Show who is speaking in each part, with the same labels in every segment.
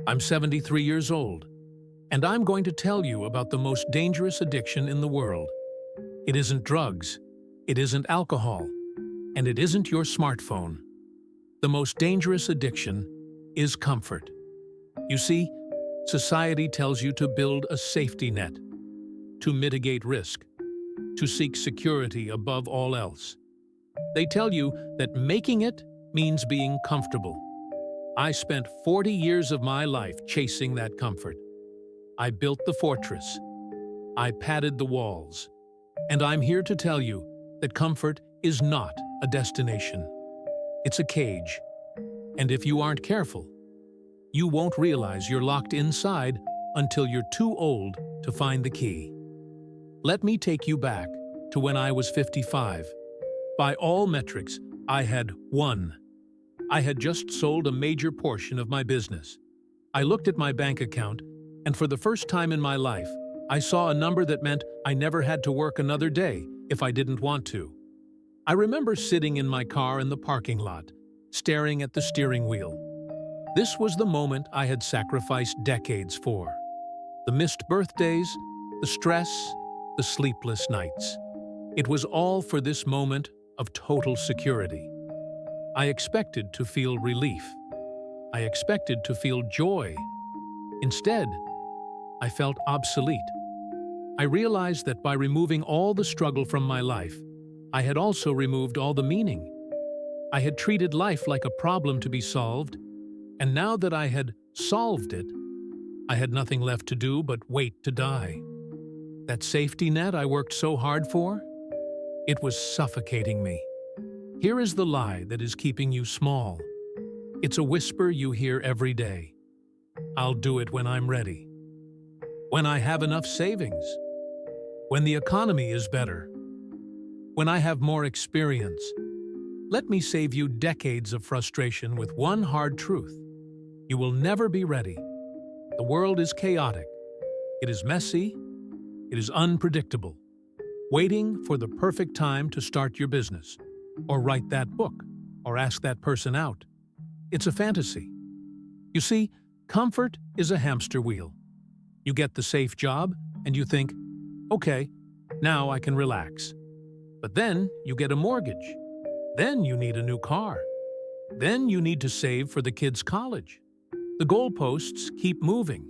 Speaker 1: I'm 73 years old, and I'm going to tell you about the most dangerous addiction in the world. It isn't drugs, it isn't alcohol, and it isn't your smartphone. The most dangerous addiction is comfort. You see, society tells you to build a safety net, to mitigate risk, to seek security above all else. They tell you that making it means being comfortable. I spent 40 years of my life chasing that comfort. I built the fortress. I padded the walls. And I'm here to tell you that comfort is not a destination. It's a cage. And if you aren't careful, you won't realize you're locked inside until you're too old to find the key. Let me take you back to when I was 55. By all metrics, I had won. I had just sold a major portion of my business. I looked at my bank account, and for the first time in my life, I saw a number that meant I never had to work another day if I didn't want to. I remember sitting in my car in the parking lot, staring at the steering wheel. This was the moment I had sacrificed decades for. The missed birthdays, the stress, the sleepless nights. It was all for this moment of total security. I expected to feel relief. I expected to feel joy. Instead, I felt obsolete. I realized that by removing all the struggle from my life, I had also removed all the meaning. I had treated life like a problem to be solved, and now that I had solved it, I had nothing left to do but wait to die. That safety net I worked so hard for, it was suffocating me. Here is the lie that is keeping you small. It's a whisper you hear every day. I'll do it when I'm ready. When I have enough savings. When the economy is better. When I have more experience. Let me save you decades of frustration with one hard truth. You will never be ready. The world is chaotic. It is messy. It is unpredictable. Waiting for the perfect time to start your business, or write that book, or ask that person out. It's a fantasy. You see, comfort is a hamster wheel. You get the safe job, and you think, okay, now I can relax. But then you get a mortgage. Then you need a new car. Then you need to save for the kids' college. The goalposts keep moving.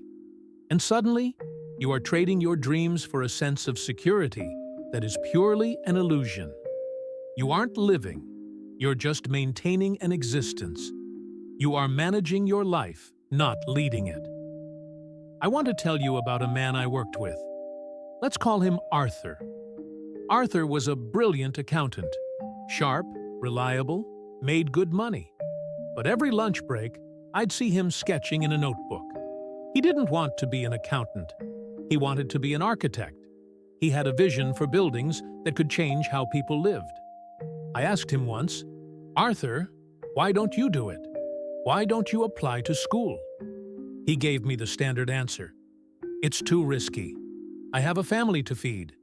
Speaker 1: And suddenly, you are trading your dreams for a sense of security that is purely an illusion. You aren't living, you're just maintaining an existence. You are managing your life, not leading it. I want to tell you about a man I worked with. Let's call him Arthur. Arthur was a brilliant accountant. Sharp, reliable, made good money. But every lunch break, I'd see him sketching in a notebook. He didn't want to be an accountant. He wanted to be an architect. He had a vision for buildings that could change how people lived. I asked him once, Arthur, why don't you do it? Why don't you apply to school? He gave me the standard answer. It's too risky. I have a family to feed.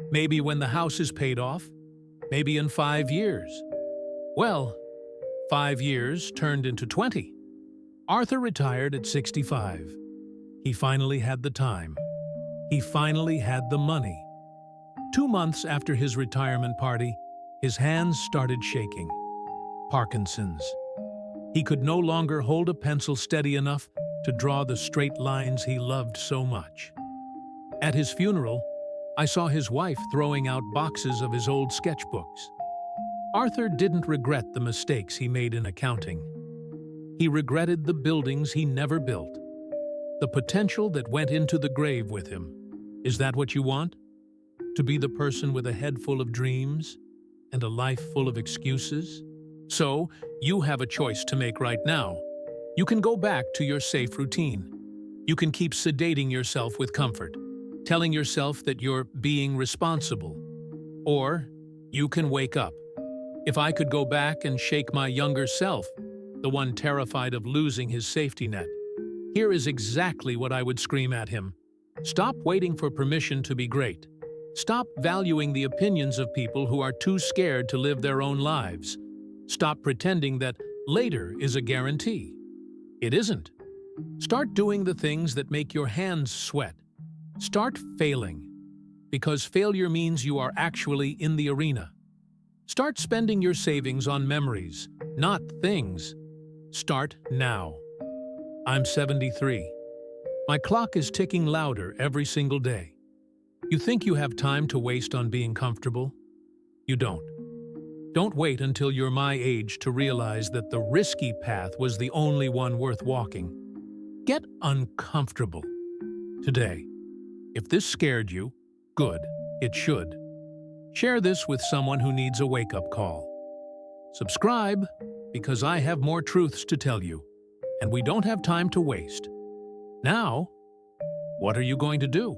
Speaker 1: Maybe when the house is paid off. Maybe in 5 years. Well, 5 years turned into 20. Arthur retired at 65. He finally had the time. He finally had the money. 2 months after his retirement party, his hands started shaking. Parkinson's. He could no longer hold a pencil steady enough to draw the straight lines he loved so much. At his funeral, I saw his wife throwing out boxes of his old sketchbooks. Arthur didn't regret the mistakes he made in accounting. He regretted the buildings he never built. The potential that went into the grave with him. Is that what you want? To be the person with a head full of dreams and a life full of excuses? So, you have a choice to make right now. You can go back to your safe routine. You can keep sedating yourself with comfort, telling yourself that you're being responsible. Or, you can wake up. If I could go back and shake my younger self, the one terrified of losing his safety net, here is exactly what I would scream at him. Stop waiting for permission to be great. Stop valuing the opinions of people who are too scared to live their own lives. Stop pretending that later is a guarantee. It isn't. Start doing the things that make your hands sweat. Start failing, because failure means you are actually in the arena. Start spending your savings on memories, not things. Start now. I'm 73. My clock is ticking louder every single day. You think you have time to waste on being comfortable? You don't. Don't wait until you're my age to realize that the risky path was the only one worth walking. Get uncomfortable today. If this scared you, good, it should. Share this with someone who needs a wake-up call. Subscribe, because I have more truths to tell you, and we don't have time to waste. Now, what are you going to do?